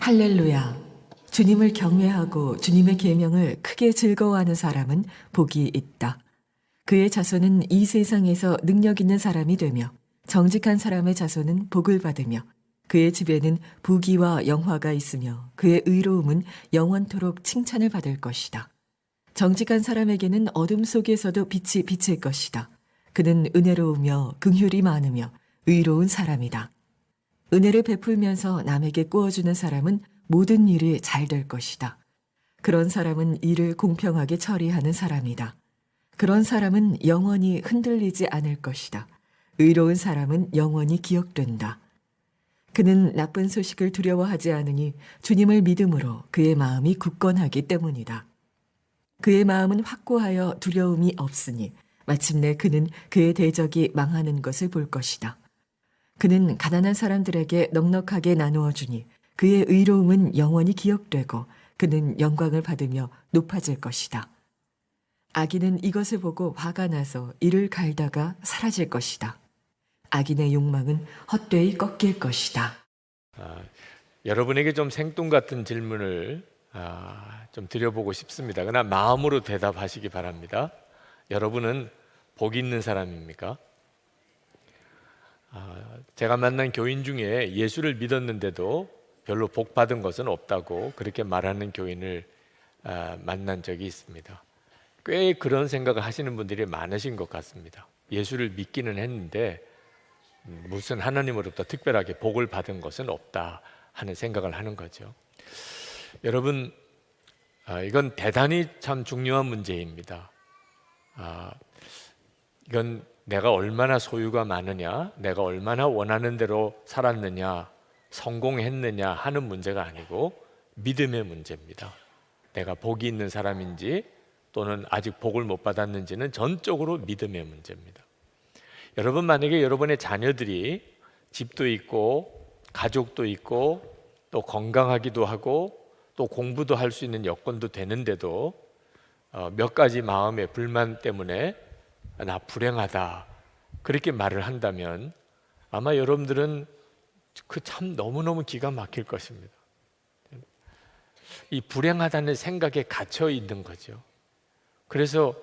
할렐루야. 주님을 경외하고 주님의 계명을 크게 즐거워하는 사람은 복이 있다. 그의 자손은 이 세상에서 능력 있는 사람이 되며 정직한 사람의 자손은 복을 받으며 그의 집에는 부귀와 영화가 있으며 그의 의로움은 영원토록 칭찬을 받을 것이다. 정직한 사람에게는 어둠 속에서도 빛이 비칠 것이다. 그는 은혜로우며 긍휼이 많으며 의로운 사람이다. 은혜를 베풀면서 남에게 꾸어주는 사람은 모든 일이 잘 될 것이다. 그런 사람은 일을 공평하게 처리하는 사람이다. 그런 사람은 영원히 흔들리지 않을 것이다. 의로운 사람은 영원히 기억된다. 그는 나쁜 소식을 두려워하지 않으니 주님을 믿음으로 그의 마음이 굳건하기 때문이다. 그의 마음은 확고하여 두려움이 없으니 마침내 그는 그의 대적이 망하는 것을 볼 것이다. 그는 가난한 사람들에게 넉넉하게 나누어 주니 그의 의로움은 영원히 기억되고 그는 영광을 받으며 높아질 것이다. 악인은 이것을 보고 화가 나서 이를 갈다가 사라질 것이다. 악인의 욕망은 헛되이 꺾일 것이다. 여러분에게 좀 생뚱 같은 질문을 좀 드려보고 싶습니다. 그러나 마음으로 대답하시기 바랍니다. 여러분은 복 있는 사람입니까? 제가 만난 교인 중에 예수를 믿었는데도 별로 복 받은 것은 없다고 그렇게 말하는 교인을 만난 적이 있습니다. 꽤 그런 생각을 하시는 분들이 많으신 것 같습니다. 예수를 믿기는 했는데 무슨 하나님으로부터 특별하게 복을 받은 것은 없다 하는 생각을 하는 거죠. 여러분, 이건 대단히 참 중요한 문제입니다. 이건 내가 얼마나 소유가 많으냐, 내가 얼마나 원하는 대로 살았느냐, 성공했느냐 하는 문제가 아니고 믿음의 문제입니다. 내가 복이 있는 사람인지 또는 아직 복을 못 받았는지는 전적으로 믿음의 문제입니다. 여러분, 만약에 여러분의 자녀들이 집도 있고 가족도 있고 또 건강하기도 하고 또 공부도 할 수 있는 여건도 되는데도 몇 가지 마음의 불만 때문에 나 불행하다 그렇게 말을 한다면 아마 여러분들은 그 참 너무너무 기가 막힐 것입니다. 이 불행하다는 생각에 갇혀 있는 거죠. 그래서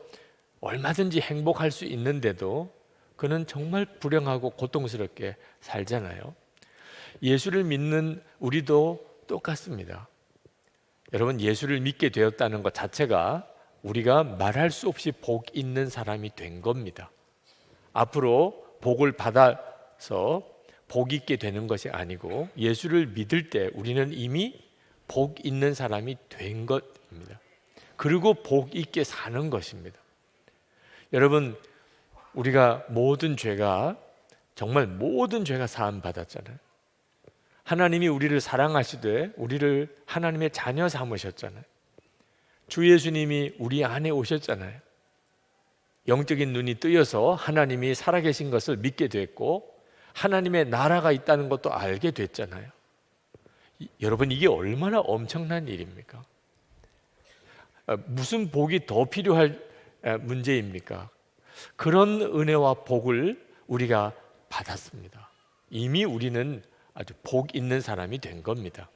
얼마든지 행복할 수 있는데도 그는 정말 불행하고 고통스럽게 살잖아요. 예수를 믿는 우리도 똑같습니다. 여러분, 예수를 믿게 되었다는 것 자체가 우리가 말할 수 없이 복 있는 사람이 된 겁니다. 앞으로 복을 받아서 복 있게 되는 것이 아니고 예수를 믿을 때 우리는 이미 복 있는 사람이 된 것입니다. 그리고 복 있게 사는 것입니다. 여러분, 우리가 정말 모든 죄가 사함 받았잖아요. 하나님이 우리를 사랑하시되 우리를 하나님의 자녀 삼으셨잖아요. 주 예수님이 우리 안에 오셨잖아요. 영적인 눈이 뜨여서 하나님이 살아계신 것을 믿게 됐고 하나님의 나라가 있다는 것도 알게 됐잖아요. 여러분, 이게 얼마나 엄청난 일입니까? 무슨 복이 더 필요할 문제입니까? 그런 은혜와 복을 우리가 받았습니다. 이미 우리는 아주 복 있는 사람이 된 겁니다.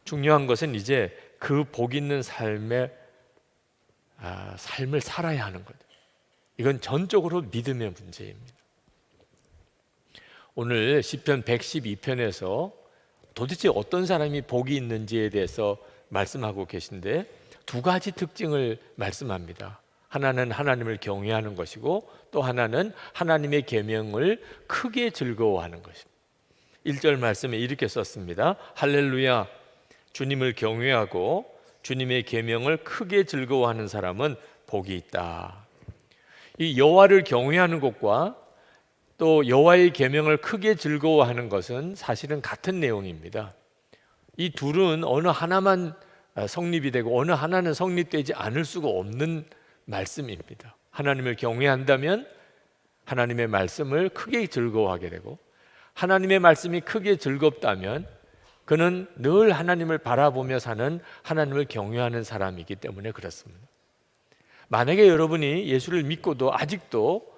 중요한 것은 이제 그 복 있는 삶을 살아야 하는 거죠. 이건 전적으로 믿음의 문제입니다. 오늘 시편 112편에서 도대체 어떤 사람이 복이 있는지에 대해서 말씀하고 계신데 두 가지 특징을 말씀합니다. 하나는 하나님을 경외하는 것이고 또 하나는 하나님의 계명을 크게 즐거워하는 것입니다. 1절 말씀에 이렇게 썼습니다. 할렐루야, 주님을 경외하고 주님의 계명을 크게 즐거워하는 사람은 복이 있다. 이 여호와를 경외하는 것과 또 여호와의 계명을 크게 즐거워하는 것은 사실은 같은 내용입니다. 이 둘은 어느 하나만 성립이 되고 어느 하나는 성립되지 않을 수가 없는 말씀입니다. 하나님을 경외한다면 하나님의 말씀을 크게 즐거워하게 되고 하나님의 말씀이 크게 즐겁다면 그는 늘 하나님을 바라보며 사는 하나님을 경외하는 사람이기 때문에 그렇습니다. 만약에 여러분이 예수를 믿고도 아직도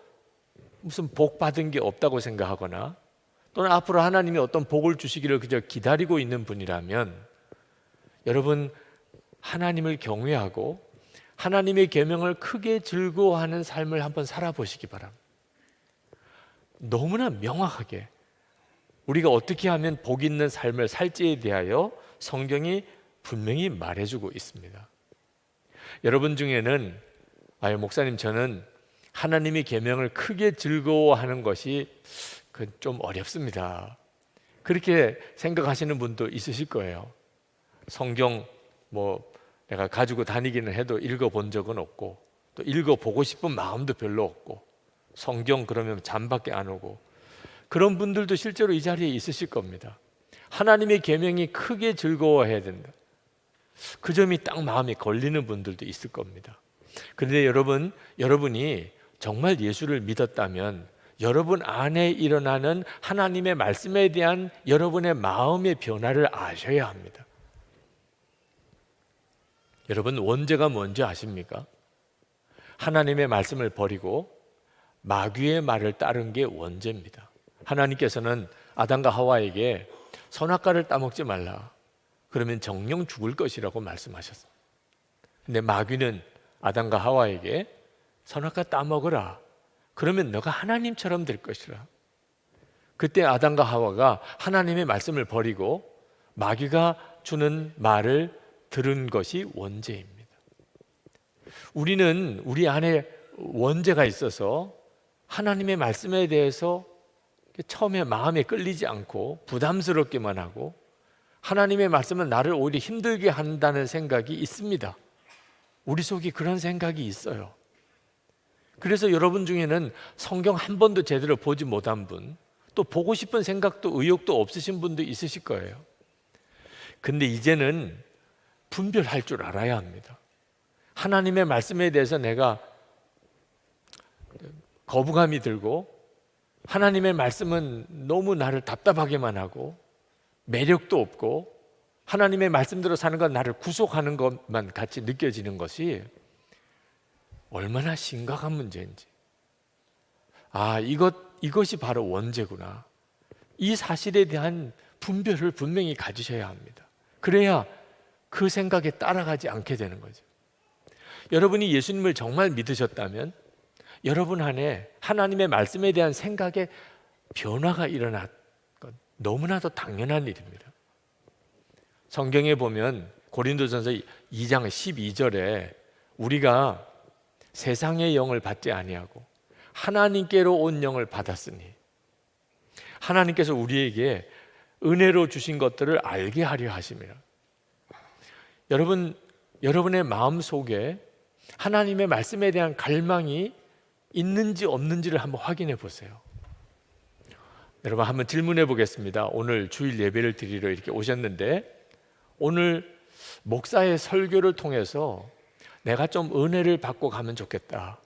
무슨 복 받은 게 없다고 생각하거나 또는 앞으로 하나님이 어떤 복을 주시기를 그저 기다리고 있는 분이라면 여러분 하나님을 경외하고 하나님의 계명을 크게 즐거워하는 삶을 한번 살아보시기 바랍니다. 너무나 명확하게 우리가 어떻게 하면 복 있는 삶을 살지에 대하여 성경이 분명히 말해주고 있습니다. 여러분 중에는 목사님 저는 하나님의 계명을 크게 즐거워하는 것이 좀 어렵습니다. 그렇게 생각하시는 분도 있으실 거예요. 성경 내가 가지고 다니기는 해도 읽어본 적은 없고 또 읽어보고 싶은 마음도 별로 없고 성경 그러면 잠밖에 안 오고 그런 분들도 실제로 이 자리에 있으실 겁니다. 하나님의 계명이 크게 즐거워해야 된다. 그 점이 딱 마음에 걸리는 분들도 있을 겁니다. 그런데 여러분이 정말 예수를 믿었다면 여러분 안에 일어나는 하나님의 말씀에 대한 여러분의 마음의 변화를 아셔야 합니다. 여러분 원죄가 뭔지 아십니까? 하나님의 말씀을 버리고 마귀의 말을 따른 게 원죄입니다. 하나님께서는 아담과 하와에게 선악과를 따먹지 말라. 그러면 정령 죽을 것이라고 말씀하셨습니다. 근데 마귀는 아담과 하와에게 선악과 따먹으라. 그러면 너가 하나님처럼 될 것이라. 그때 아담과 하와가 하나님의 말씀을 버리고 마귀가 주는 말을 들은 것이 원죄입니다. 우리는 우리 안에 원죄가 있어서 하나님의 말씀에 대해서 처음에 마음에 끌리지 않고 부담스럽기만 하고 하나님의 말씀은 나를 오히려 힘들게 한다는 생각이 있습니다. 우리 속에 그런 생각이 있어요. 그래서 여러분 중에는 성경 한 번도 제대로 보지 못한 분, 또 보고 싶은 생각도 의욕도 없으신 분도 있으실 거예요. 근데 이제는 분별할 줄 알아야 합니다. 하나님의 말씀에 대해서 내가 거부감이 들고 하나님의 말씀은 너무 나를 답답하게만 하고 매력도 없고 하나님의 말씀대로 사는 건 나를 구속하는 것만 같이 느껴지는 것이 얼마나 심각한 문제인지, 이것이 바로 원죄구나, 이 사실에 대한 분별을 분명히 가지셔야 합니다. 그래야 그 생각에 따라가지 않게 되는 거죠. 여러분이 예수님을 정말 믿으셨다면 여러분 안에 하나님의 말씀에 대한 생각에 변화가 일어난 것 너무나도 당연한 일입니다. 성경에 보면 고린도전서 2장 12절에 우리가 세상의 영을 받지 아니하고 하나님께로 온 영을 받았으니, 하나님께서 우리에게 은혜로 주신 것들을 알게 하려 하심이라. 여러분의 마음 속에 하나님의 말씀에 대한 갈망이 있는지 없는지를 한번 확인해 보세요. 여러분 한번 질문해 보겠습니다. 오늘 주일 예배를 드리러 이렇게 오셨는데 오늘 목사의 설교를 통해서 내가 좀 은혜를 받고 가면 좋겠다,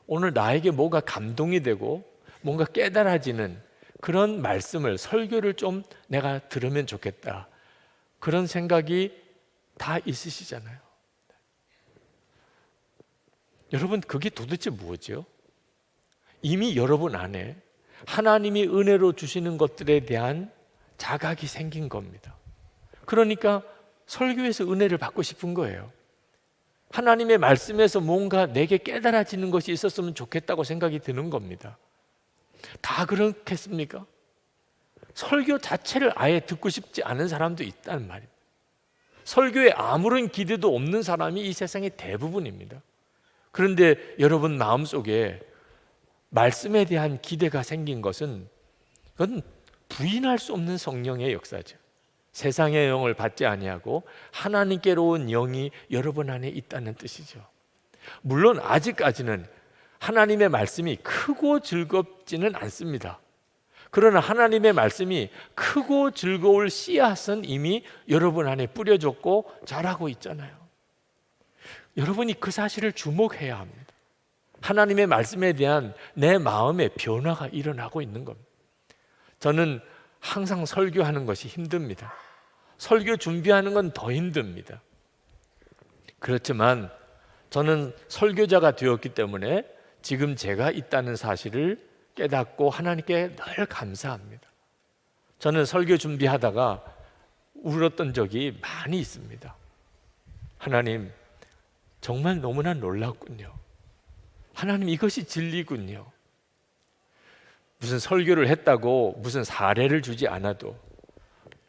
오늘 나에게 뭐가 감동이 되고 뭔가 깨달아지는 그런 말씀을, 설교를 좀 내가 들으면 좋겠다, 그런 생각이 다 있으시잖아요. 여러분 그게 도대체 뭐죠? 이미 여러분 안에 하나님이 은혜로 주시는 것들에 대한 자각이 생긴 겁니다. 그러니까 설교에서 은혜를 받고 싶은 거예요. 하나님의 말씀에서 뭔가 내게 깨달아지는 것이 있었으면 좋겠다고 생각이 드는 겁니다. 다 그렇겠습니까? 설교 자체를 아예 듣고 싶지 않은 사람도 있다는 말입니다. 설교에 아무런 기대도 없는 사람이 이 세상의 대부분입니다. 그런데 여러분 마음속에 말씀에 대한 기대가 생긴 것은 그건 부인할 수 없는 성령의 역사죠. 세상의 영을 받지 아니하고 하나님께로 온 영이 여러분 안에 있다는 뜻이죠. 물론 아직까지는 하나님의 말씀이 크고 즐겁지는 않습니다. 그러나 하나님의 말씀이 크고 즐거울 씨앗은 이미 여러분 안에 뿌려졌고 자라고 있잖아요. 여러분이 그 사실을 주목해야 합니다. 하나님의 말씀에 대한 내 마음의 변화가 일어나고 있는 겁니다. 저는 항상 설교하는 것이 힘듭니다. 설교 준비하는 건 더 힘듭니다. 그렇지만 저는 설교자가 되었기 때문에 지금 제가 있다는 사실을 깨닫고 하나님께 늘 감사합니다. 저는 설교 준비하다가 울었던 적이 많이 있습니다. 하나님, 정말 너무나 놀랍군요. 하나님, 이것이 진리군요. 무슨 설교를 했다고 무슨 사례를 주지 않아도,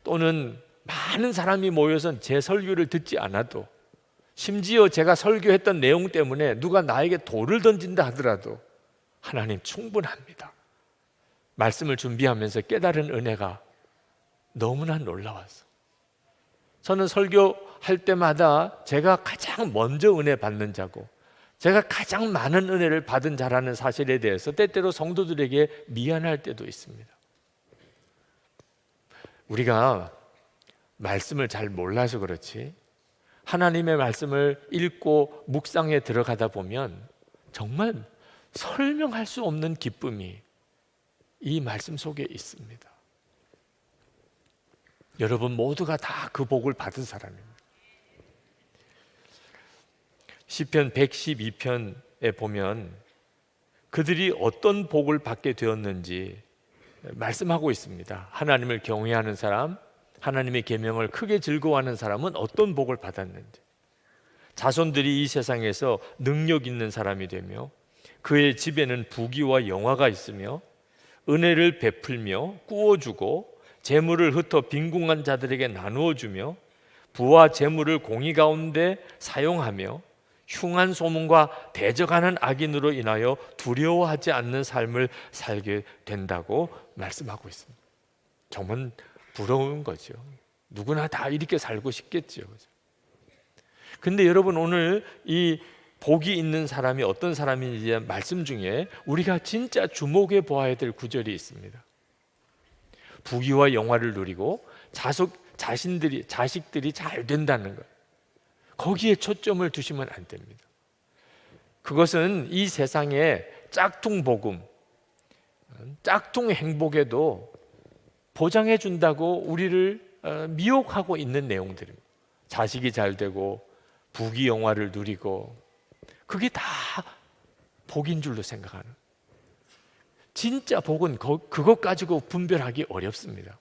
또는 많은 사람이 모여서 제 설교를 듣지 않아도, 심지어 제가 설교했던 내용 때문에 누가 나에게 돌을 던진다 하더라도 하나님 충분합니다. 말씀을 준비하면서 깨달은 은혜가 너무나 놀라웠어. 저는 설교할 때마다 제가 가장 먼저 은혜 받는 자고, 제가 가장 많은 은혜를 받은 자라는 사실에 대해서 때때로 성도들에게 미안할 때도 있습니다. 우리가 말씀을 잘 몰라서 그렇지, 하나님의 말씀을 읽고 묵상에 들어가다 보면 정말 설명할 수 없는 기쁨이 이 말씀 속에 있습니다. 여러분 모두가 다 그 복을 받은 사람입니다. 시편 112편에 보면 그들이 어떤 복을 받게 되었는지 말씀하고 있습니다. 하나님을 경외하는 사람, 하나님의 계명을 크게 즐거워하는 사람은 어떤 복을 받았는지, 자손들이 이 세상에서 능력 있는 사람이 되며 그의 집에는 부귀와 영화가 있으며 은혜를 베풀며 꾸어주고 재물을 흩어 빈궁한 자들에게 나누어 주며 부와 재물을 공의 가운데 사용하며 흉한 소문과 대적하는 악인으로 인하여 두려워하지 않는 삶을 살게 된다고 말씀하고 있습니다. 정말 부러운 거죠. 누구나 다 이렇게 살고 싶겠죠. 근데 여러분, 오늘 이 복이 있는 사람이 어떤 사람인지 대한 말씀 중에 우리가 진짜 주목해 보아야 될 구절이 있습니다. 부귀와 영화를 누리고 자식들이 잘 된다는 것, 거기에 초점을 두시면 안 됩니다. 그것은 이 세상의 짝퉁 복음, 짝퉁 행복에도 보장해 준다고 우리를 미혹하고 있는 내용들입니다. 자식이 잘 되고 부귀 영화를 누리고, 그게 다 복인 줄로 생각하는, 진짜 복은 그것 가지고 분별하기 어렵습니다.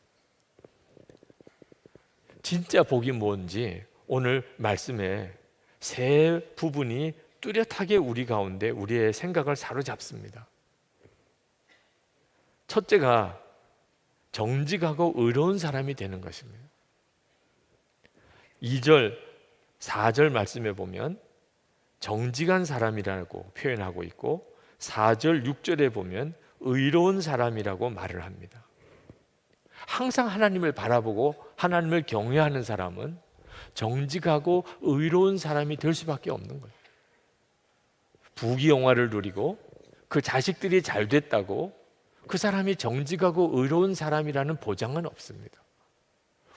진짜 복이 뭔지 오늘 말씀에 세 부분이 뚜렷하게 우리 가운데 우리의 생각을 사로잡습니다. 첫째가 정직하고 의로운 사람이 되는 것입니다. 2절, 4절 말씀에 보면 정직한 사람이라고 표현하고 있고, 4절, 6절에 보면 의로운 사람이라고 말을 합니다. 항상 하나님을 바라보고 하나님을 경외하는 사람은 정직하고 의로운 사람이 될 수밖에 없는 거예요. 부귀영화를 누리고 그 자식들이 잘 됐다고 그 사람이 정직하고 의로운 사람이라는 보장은 없습니다.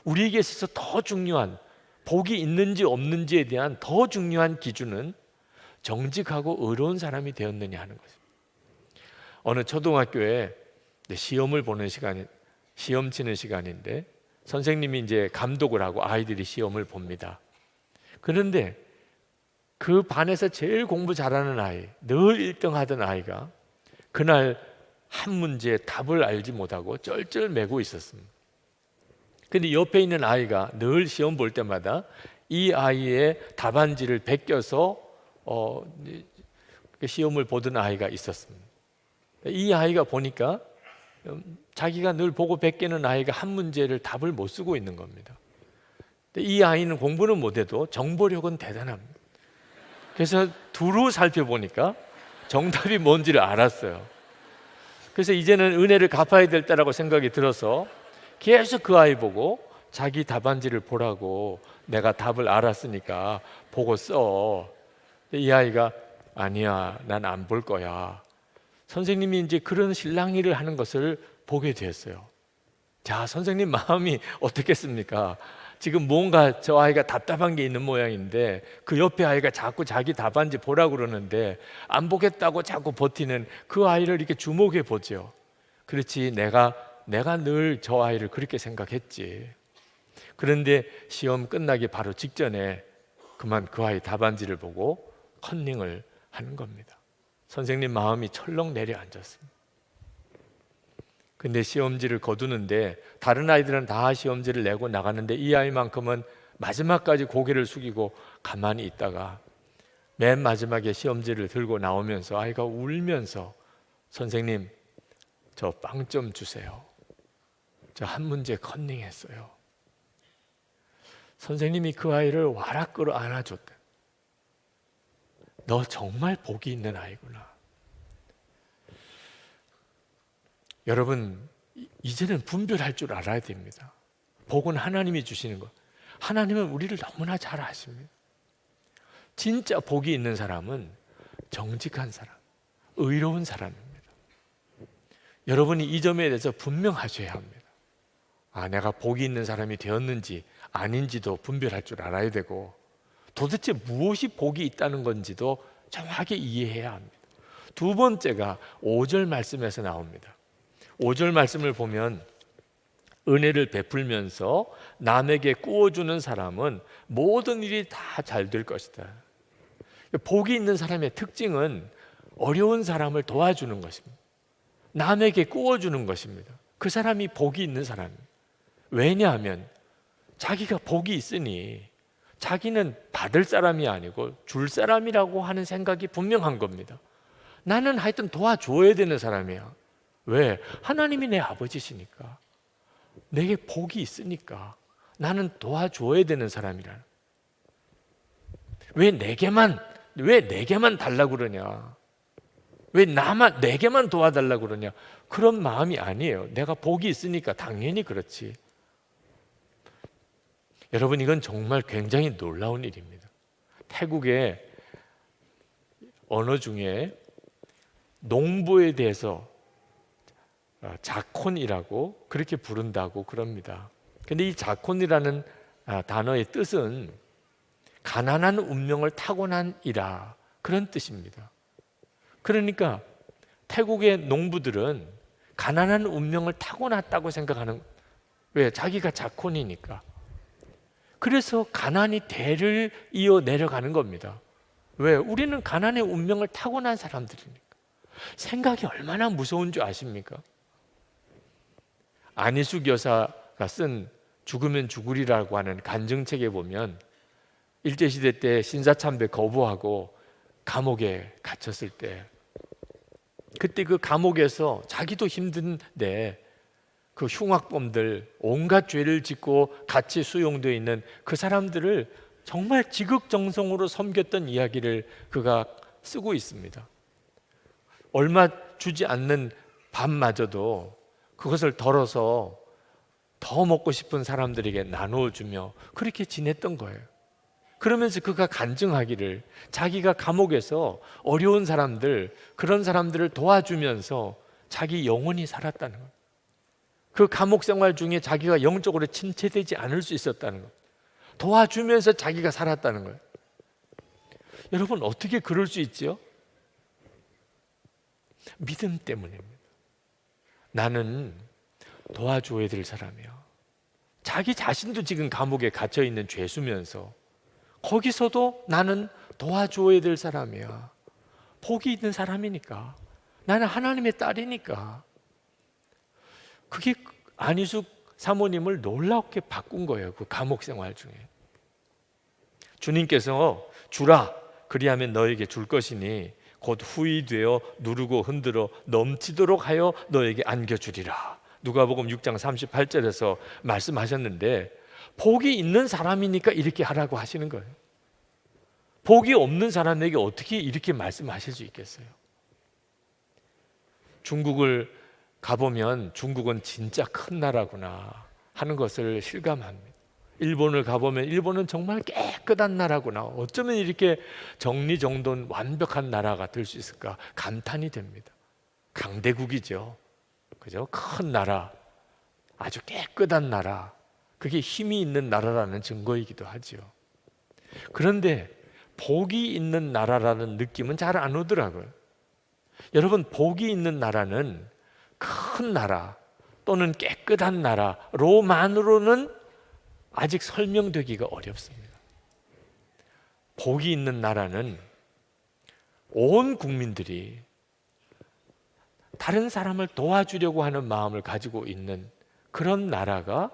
우리에게 있어서 더 중요한, 복이 있는지 없는지에 대한 더 중요한 기준은 정직하고 의로운 사람이 되었느냐 하는 것입니다. 어느 초등학교에 시험을 보는 시간, 시험 치는 시간인데 선생님이 이제 감독을 하고 아이들이 시험을 봅니다. 그런데 그 반에서 제일 공부 잘하는 아이, 늘 1등 하던 아이가 그날 한 문제에 답을 알지 못하고 쩔쩔매고 있었습니다. 근데 옆에 있는 아이가 늘 시험 볼 때마다 이 아이의 답안지를 베껴서 시험을 보던 아이가 있었습니다. 이 아이가 보니까 자기가 늘 보고 베끼는 아이가 한 문제를 답을 못 쓰고 있는 겁니다. 이 아이는 공부는 못해도 정보력은 대단합니다. 그래서 두루 살펴보니까 정답이 뭔지를 알았어요. 그래서 이제는 은혜를 갚아야 될 때라고 생각이 들어서 계속 그 아이 보고 자기 답안지를 보라고, 내가 답을 알았으니까 보고 써. 이 아이가 아니야, 난 안 볼 거야. 선생님이 이제 그런 실랑이를 하는 것을 보게 됐어요. 자, 선생님 마음이 어떻겠습니까? 지금 뭔가 저 아이가 답답한 게 있는 모양인데 그 옆에 아이가 자꾸 자기 답안지 보라고 그러는데 안 보겠다고 자꾸 버티는 그 아이를 이렇게 주목해 보죠. 그렇지, 내가 늘 저 아이를 그렇게 생각했지. 그런데 시험 끝나기 바로 직전에 그만 그 아이 답안지를 보고 컨닝을 하는 겁니다. 선생님 마음이 철렁 내려앉았습니다. 근데 시험지를 거두는데 다른 아이들은 다 시험지를 내고 나가는데 이 아이만큼은 마지막까지 고개를 숙이고 가만히 있다가 맨 마지막에 시험지를 들고 나오면서 아이가 울면서 선생님, 저 빵 좀 주세요. 저 한 문제 컨닝했어요. 선생님이 그 아이를 와락 끌어 안아줬대. 너 정말 복이 있는 아이구나. 여러분, 이제는 분별할 줄 알아야 됩니다. 복은 하나님이 주시는 것. 하나님은 우리를 너무나 잘 아십니다. 진짜 복이 있는 사람은 정직한 사람, 의로운 사람입니다. 여러분이 이 점에 대해서 분명하셔야 합니다. 내가 복이 있는 사람이 되었는지 아닌지도 분별할 줄 알아야 되고, 도대체 무엇이 복이 있다는 건지도 정확하게 이해해야 합니다. 두 번째가 5절 말씀에서 나옵니다. 5절 말씀을 보면 은혜를 베풀면서 남에게 꾸어주는 사람은 모든 일이 다 잘 될 것이다. 복이 있는 사람의 특징은 어려운 사람을 도와주는 것입니다. 남에게 꾸어주는 것입니다. 그 사람이 복이 있는 사람입니다. 왜냐하면 자기가 복이 있으니 자기는 받을 사람이 아니고 줄 사람이라고 하는 생각이 분명한 겁니다. 나는 하여튼 도와줘야 되는 사람이야. 왜? 하나님이 내 아버지시니까, 내게 복이 있으니까 나는 도와줘야 되는 사람이라. 왜 내게만 달라고 그러냐? 왜 내게만 도와달라고 그러냐? 그런 마음이 아니에요. 내가 복이 있으니까 당연히 그렇지. 여러분, 이건 정말 굉장히 놀라운 일입니다. 태국의 언어 중에 농부에 대해서 자콘이라고 그렇게 부른다고 그럽니다. 근데 이 자콘이라는 단어의 뜻은 가난한 운명을 타고난 이라, 그런 뜻입니다. 그러니까 태국의 농부들은 가난한 운명을 타고났다고 생각하는, 왜? 자기가 자콘이니까. 그래서 가난이 대를 이어 내려가는 겁니다. 왜? 우리는 가난의 운명을 타고난 사람들이니까. 생각이 얼마나 무서운 줄 아십니까? 안희숙 여사가 쓴 죽으면 죽으리라고 하는 간증책에 보면 일제시대 때 신사참배 거부하고 감옥에 갇혔을 때, 그때 그 감옥에서 자기도 힘든데 그 흉악범들, 온갖 죄를 짓고 같이 수용되어 있는 그 사람들을 정말 지극정성으로 섬겼던 이야기를 그가 쓰고 있습니다. 얼마 주지 않는 밥마저도 그것을 덜어서 더 먹고 싶은 사람들에게 나누어 주며 그렇게 지냈던 거예요. 그러면서 그가 간증하기를 자기가 감옥에서 어려운 사람들, 그런 사람들을 도와주면서 자기 영혼이 살았다는 거예요. 그 감옥 생활 중에 자기가 영적으로 침체되지 않을 수 있었다는 거예요. 도와주면서 자기가 살았다는 거예요. 여러분, 어떻게 그럴 수 있죠? 믿음 때문입니다. 나는 도와줘야 될 사람이야. 자기 자신도 지금 감옥에 갇혀 있는 죄수면서 거기서도 나는 도와줘야 될 사람이야. 복이 있는 사람이니까. 나는 하나님의 딸이니까. 그게 안희숙 사모님을 놀랍게 바꾼 거예요. 그 감옥 생활 중에. 주님께서 주라, 그리하면 너에게 줄 것이니 곧 후히 되어 누르고 흔들어 넘치도록 하여 너에게 안겨주리라. 누가복음 6장 38절에서 말씀하셨는데, 복이 있는 사람이니까 이렇게 하라고 하시는 거예요. 복이 없는 사람에게 어떻게 이렇게 말씀하실 수 있겠어요? 중국을 가보면 중국은 진짜 큰 나라구나 하는 것을 실감합니다. 일본을 가보면 일본은 정말 깨끗한 나라구나, 어쩌면 이렇게 정리정돈 완벽한 나라가 될 수 있을까 감탄이 됩니다. 강대국이죠. 그죠? 큰 나라, 아주 깨끗한 나라, 그게 힘이 있는 나라라는 증거이기도 하죠. 그런데 복이 있는 나라라는 느낌은 잘 안 오더라고요. 여러분, 복이 있는 나라는 큰 나라 또는 깨끗한 나라로만으로는 아직 설명되기가 어렵습니다. 복이 있는 나라는 온 국민들이 다른 사람을 도와주려고 하는 마음을 가지고 있는 그런 나라가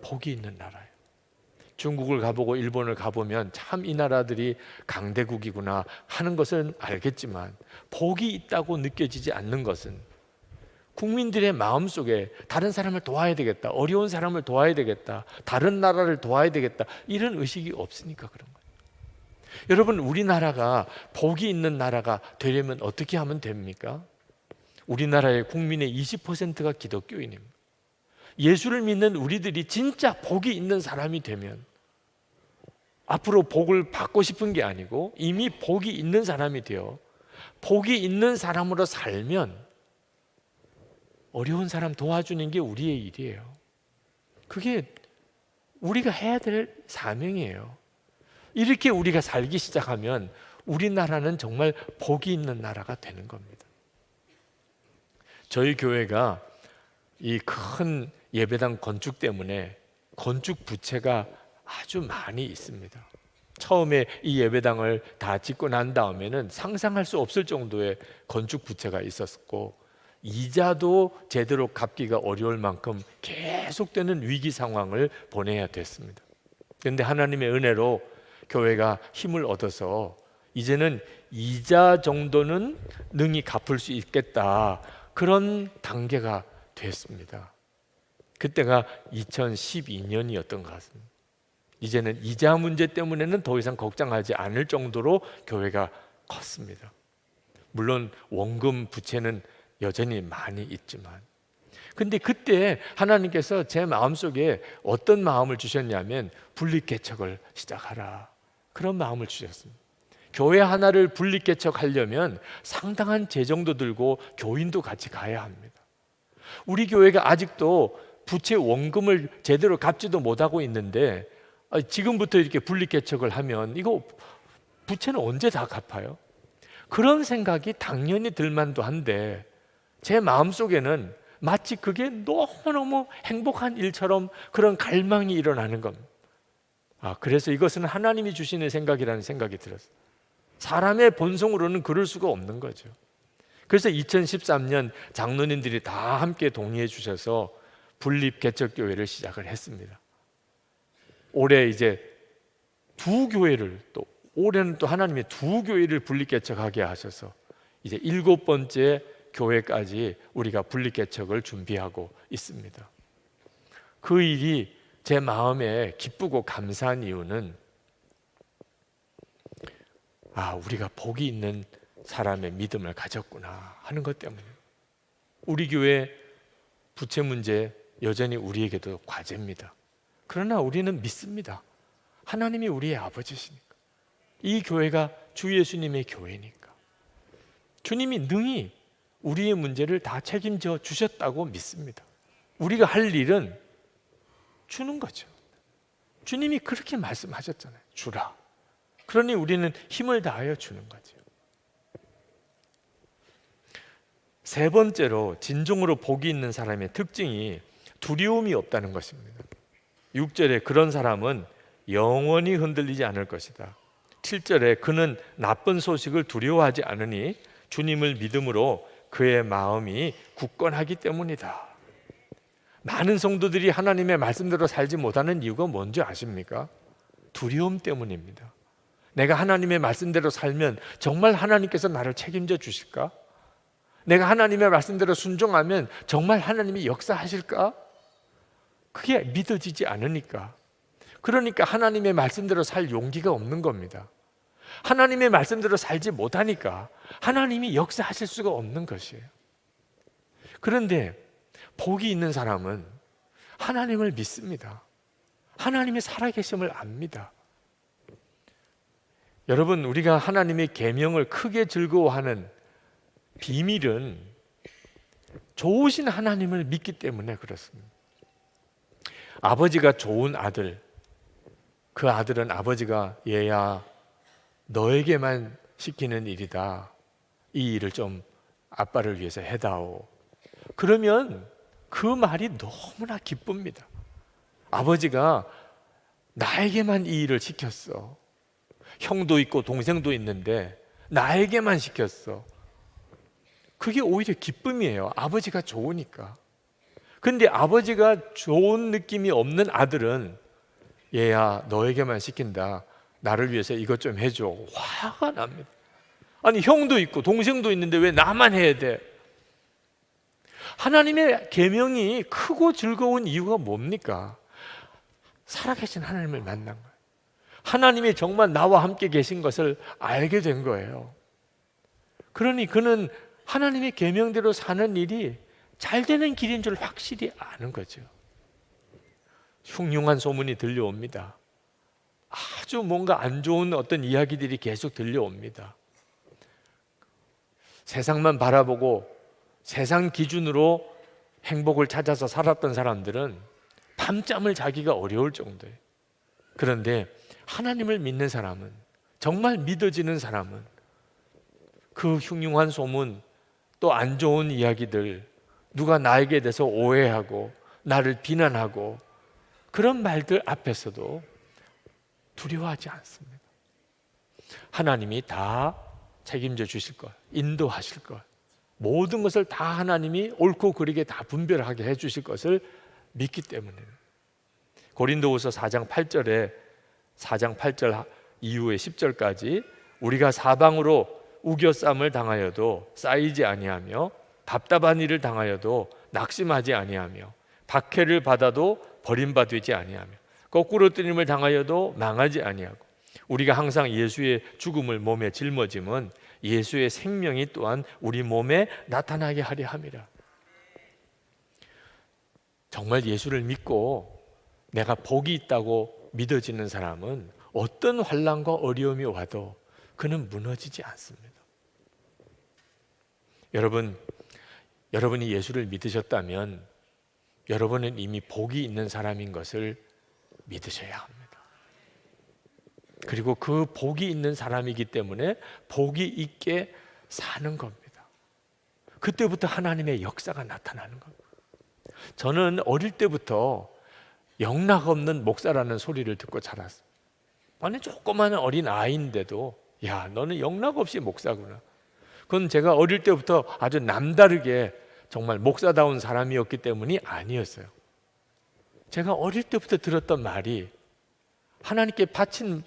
복이 있는 나라예요. 중국을 가보고 일본을 가보면 참 이 나라들이 강대국이구나 하는 것은 알겠지만 복이 있다고 느껴지지 않는 것은 국민들의 마음속에 다른 사람을 도와야 되겠다, 어려운 사람을 도와야 되겠다, 다른 나라를 도와야 되겠다, 이런 의식이 없으니까 그런 거예요. 여러분, 우리나라가 복이 있는 나라가 되려면 어떻게 하면 됩니까? 우리나라의 국민의 20%가 기독교인입니다. 예수를 믿는 우리들이 진짜 복이 있는 사람이 되면 앞으로 복을 받고 싶은 게 아니고 이미 복이 있는 사람이 되어 복이 있는 사람으로 살면 어려운 사람 도와주는 게 우리의 일이에요. 그게 우리가 해야 될 사명이에요. 이렇게 우리가 살기 시작하면 우리나라는 정말 복이 있는 나라가 되는 겁니다. 저희 교회가 이 큰 예배당 건축 때문에 건축 부채가 아주 많이 있습니다. 처음에 이 예배당을 다 짓고 난 다음에는 상상할 수 없을 정도의 건축 부채가 있었고 이자도 제대로 갚기가 어려울 만큼 계속되는 위기 상황을 보내야 됐습니다. 그런데 하나님의 은혜로 교회가 힘을 얻어서 이제는 이자 정도는 능히 갚을 수 있겠다, 그런 단계가 됐습니다. 그때가 2012년이었던 것 같습니다. 이제는 이자 문제 때문에는 더 이상 걱정하지 않을 정도로 교회가 컸습니다. 물론 원금 부채는 여전히 많이 있지만, 근데 그때 하나님께서 제 마음속에 어떤 마음을 주셨냐면 분립개척을 시작하라, 그런 마음을 주셨습니다. 교회 하나를 분립개척하려면 상당한 재정도 들고 교인도 같이 가야 합니다. 우리 교회가 아직도 부채 원금을 제대로 갚지도 못하고 있는데 지금부터 이렇게 분립개척을 하면 이거 부채는 언제 다 갚아요? 그런 생각이 당연히 들만도 한데 제 마음속에는 마치 그게 너무너무 행복한 일처럼 그런 갈망이 일어나는 겁니다. 그래서 이것은 하나님이 주시는 생각이라는 생각이 들었어요. 사람의 본성으로는 그럴 수가 없는 거죠. 그래서 2013년 장로님들이 다 함께 동의해 주셔서 분립개척교회를 시작을 했습니다. 올해 이제 두 교회를, 또 올해는 또 하나님이 두 교회를 분립개척하게 하셔서 이제 7번째 교회까지 우리가 분립개척을 준비하고 있습니다. 그 일이 제 마음에 기쁘고 감사한 이유는 우리가 복이 있는 사람의 믿음을 가졌구나 하는 것 때문이에요. 우리 교회 부채 문제 여전히 우리에게도 과제입니다. 그러나 우리는 믿습니다. 하나님이 우리의 아버지시니까, 이 교회가 주 예수님의 교회니까 주님이 능히 우리의 문제를 다 책임져 주셨다고 믿습니다. 우리가 할 일은 주는 거죠. 주님이 그렇게 말씀하셨잖아요. 주라. 그러니 우리는 힘을 다하여 주는 거죠. 세 번째로 진정으로 복이 있는 사람의 특징이 두려움이 없다는 것입니다. 6절에 그런 사람은 영원히 흔들리지 않을 것이다. 7절에 그는 나쁜 소식을 두려워하지 않으니 주님을 믿음으로 그의 마음이 굳건하기 때문이다. 많은 성도들이 하나님의 말씀대로 살지 못하는 이유가 뭔지 아십니까? 두려움 때문입니다. 내가 하나님의 말씀대로 살면 정말 하나님께서 나를 책임져 주실까? 내가 하나님의 말씀대로 순종하면 정말 하나님이 역사하실까? 그게 믿어지지 않으니까. 그러니까 하나님의 말씀대로 살 용기가 없는 겁니다. 하나님의 말씀대로 살지 못하니까 하나님이 역사하실 수가 없는 것이에요. 그런데 복이 있는 사람은 하나님을 믿습니다. 하나님의 살아계심을 압니다. 여러분, 우리가 하나님의 계명을 크게 즐거워하는 비밀은 좋으신 하나님을 믿기 때문에 그렇습니다. 아버지가 좋은 아들, 그 아들은 아버지가 얘야 너에게만 시키는 일이다, 이 일을 좀 아빠를 위해서 해다오, 그러면 그 말이 너무나 기쁩니다. 아버지가 나에게만 이 일을 시켰어. 형도 있고 동생도 있는데 나에게만 시켰어. 그게 오히려 기쁨이에요. 아버지가 좋으니까. 근데 아버지가 좋은 느낌이 없는 아들은 얘야 너에게만 시킨다. 나를 위해서 이것 좀 해줘. 화가 납니다. 아니 형도 있고 동생도 있는데 왜 나만 해야 돼? 하나님의 계명이 크고 즐거운 이유가 뭡니까? 살아계신 하나님을 만난 거예요. 하나님이 정말 나와 함께 계신 것을 알게 된 거예요. 그러니 그는 하나님의 계명대로 사는 일이 잘 되는 길인 줄 확실히 아는 거죠. 흉흉한 소문이 들려옵니다. 아주 뭔가 안 좋은 어떤 이야기들이 계속 들려옵니다. 세상만 바라보고 세상 기준으로 행복을 찾아서 살았던 사람들은 밤잠을 자기가 어려울 정도예요. 그런데 하나님을 믿는 사람은, 정말 믿어지는 사람은 그 흉흉한 소문, 또 안 좋은 이야기들, 누가 나에게 대해서 오해하고 나를 비난하고 그런 말들 앞에서도 두려워하지 않습니다. 하나님이 다 책임져 주실 것, 인도하실 것, 모든 것을 다 하나님이 옳고 그르게 다 분별하게 해 주실 것을 믿기 때문에 고린도후서 4장 8절 이후에 10절까지 우리가 사방으로 우겨쌈을 당하여도 쌓이지 아니하며 답답한 일을 당하여도 낙심하지 아니하며 박해를 받아도 버림받지 아니하며 거꾸로 뜨림을 당하여도 망하지 아니하고 우리가 항상 예수의 죽음을 몸에 짊어짐은 예수의 생명이 또한 우리 몸에 나타나게 하려 함이라. 정말 예수를 믿고 내가 복이 있다고 믿어지는 사람은 어떤 환난과 어려움이 와도 그는 무너지지 않습니다. 여러분이 예수를 믿으셨다면 여러분은 이미 복이 있는 사람인 것을 믿으셔야 합니다. 그리고 그 복이 있는 사람이기 때문에 복이 있게 사는 겁니다. 그때부터 하나님의 역사가 나타나는 겁니다. 저는 어릴 때부터 영락 없는 목사라는 소리를 듣고 자랐어요. 아니 조그마한 어린 아이인데도 야 너는 영락 없이 목사구나. 그건 제가 어릴 때부터 아주 남다르게 정말 목사다운 사람이었기 때문이 아니었어요. 제가 어릴 때부터 들었던 말이 하나님께 바친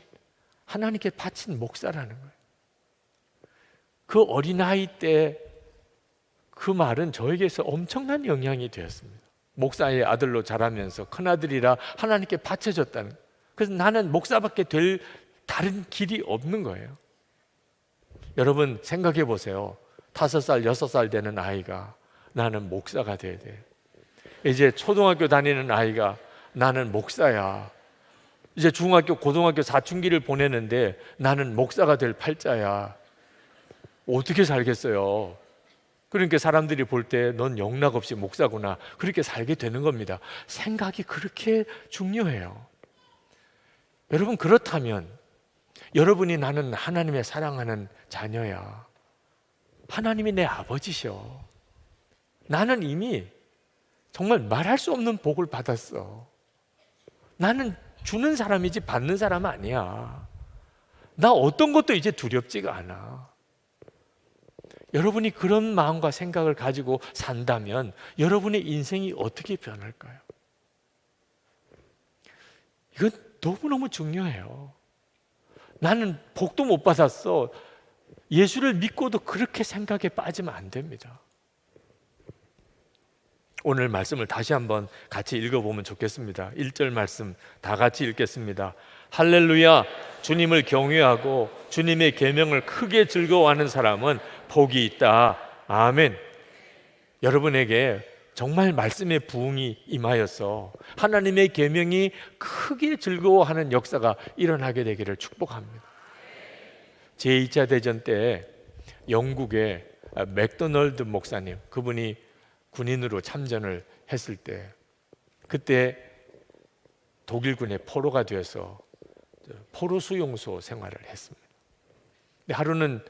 목사라는 거예요. 그 어린아이 때 그 말은 저에게서 엄청난 영향이 되었습니다. 목사의 아들로 자라면서 큰아들이라 하나님께 바쳐졌다는 거예요. 그래서 나는 목사밖에 될 다른 길이 없는 거예요. 여러분 생각해 보세요. 5살, 6살 되는 아이가 나는 목사가 돼야 돼. 이제 초등학교 다니는 아이가 나는 목사야. 이제 중학교, 고등학교 사춘기를 보내는데 나는 목사가 될 팔자야. 어떻게 살겠어요? 그러니까 사람들이 볼 때 넌 영락 없이 목사구나. 그렇게 살게 되는 겁니다. 생각이 그렇게 중요해요. 여러분 그렇다면 여러분이 나는 하나님의 사랑하는 자녀야. 하나님이 내 아버지셔. 나는 이미 정말 말할 수 없는 복을 받았어. 나는 주는 사람이지 받는 사람 아니야. 나 어떤 것도 이제 두렵지가 않아. 여러분이 그런 마음과 생각을 가지고 산다면 여러분의 인생이 어떻게 변할까요? 이건 너무너무 중요해요. 나는 복도 못 받았어. 예수를 믿고도 그렇게 생각에 빠지면 안 됩니다. 오늘 말씀을 다시 한번 같이 읽어보면 좋겠습니다. 1절 말씀 다 같이 읽겠습니다. 할렐루야. 주님을 경외하고 주님의 계명을 크게 즐거워하는 사람은 복이 있다. 아멘. 여러분에게 정말 말씀의 부흥이 임하여서 하나님의 계명이 크게 즐거워하는 역사가 일어나게 되기를 축복합니다. 제2차 대전 때 영국의 맥도널드 목사님, 그분이 군인으로 참전을 했을 때 그때 독일군의 포로가 되어서 포로 수용소 생활을 했습니다. 근데 하루는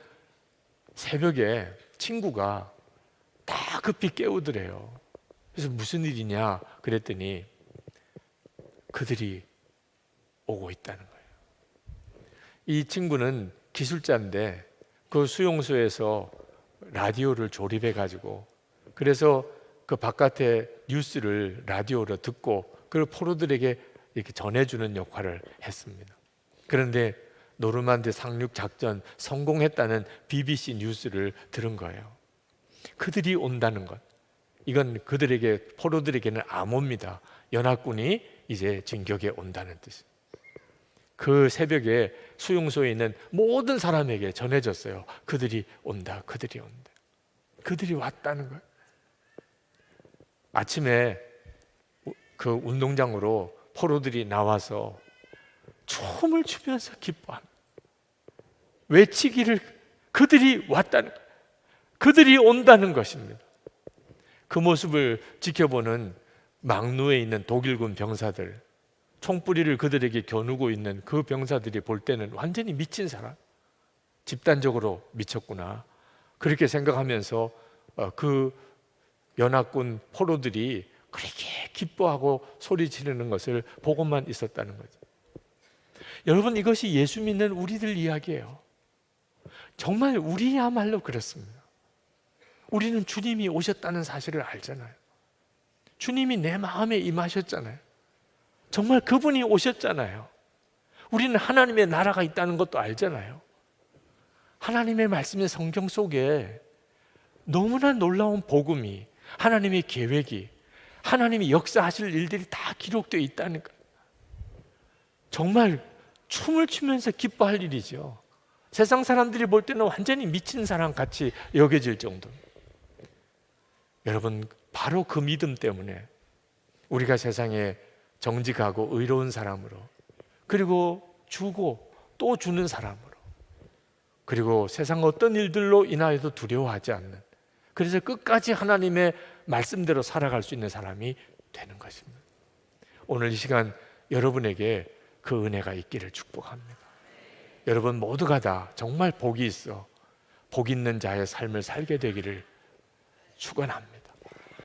새벽에 친구가 다 급히 깨우더래요. 그래서 무슨 일이냐 그랬더니 그들이 오고 있다는 거예요. 이 친구는 기술자인데 그 수용소에서 라디오를 조립해 가지고 그래서 그 바깥에 뉴스를 라디오로 듣고 그걸 포로들에게 이렇게 전해주는 역할을 했습니다. 그런데 노르만디 상륙 작전 성공했다는 BBC 뉴스를 들은 거예요. 그들이 온다는 것, 이건 그들에게, 포로들에게는 암호입니다. 연합군이 이제 진격에 온다는 뜻. 그 새벽에 수용소에 있는 모든 사람에게 전해졌어요. 그들이 온다, 그들이 온다. 그들이 왔다는 거예요. 아침에 그 운동장으로 포로들이 나와서 춤을 추면서 기뻐합니다. 외치기를, 그들이 왔다는 거예요. 그들이 온다는 것입니다. 그 모습을 지켜보는 막루에 있는 독일군 병사들, 총뿌리를 그들에게 겨누고 있는 그 병사들이 볼 때는 완전히 미친 사람, 집단적으로 미쳤구나, 그렇게 생각하면서 그 연합군 포로들이 그렇게 기뻐하고 소리 지르는 것을 보고만 있었다는 거죠. 여러분, 이것이 예수 믿는 우리들 이야기예요. 정말 우리야말로 그렇습니다. 우리는 주님이 오셨다는 사실을 알잖아요. 주님이 내 마음에 임하셨잖아요. 정말 그분이 오셨잖아요. 우리는 하나님의 나라가 있다는 것도 알잖아요. 하나님의 말씀의 성경 속에 너무나 놀라운 복음이, 하나님의 계획이, 하나님이 역사하실 일들이 다 기록되어 있다는 거예요. 정말 춤을 추면서 기뻐할 일이죠. 세상 사람들이 볼 때는 완전히 미친 사람 같이 여겨질 정도. 여러분, 바로 그 믿음 때문에 우리가 세상에 정직하고 의로운 사람으로, 그리고 주고 또 주는 사람으로, 그리고 세상 어떤 일들로 인하여도 두려워하지 않는, 그래서 끝까지 하나님의 말씀대로 살아갈 수 있는 사람이 되는 것입니다. 오늘 이 시간 여러분에게 그 은혜가 있기를 축복합니다. 여러분 모두가 다 정말 복이 있어 복 있는 자의 삶을 살게 되기를 축원합니다.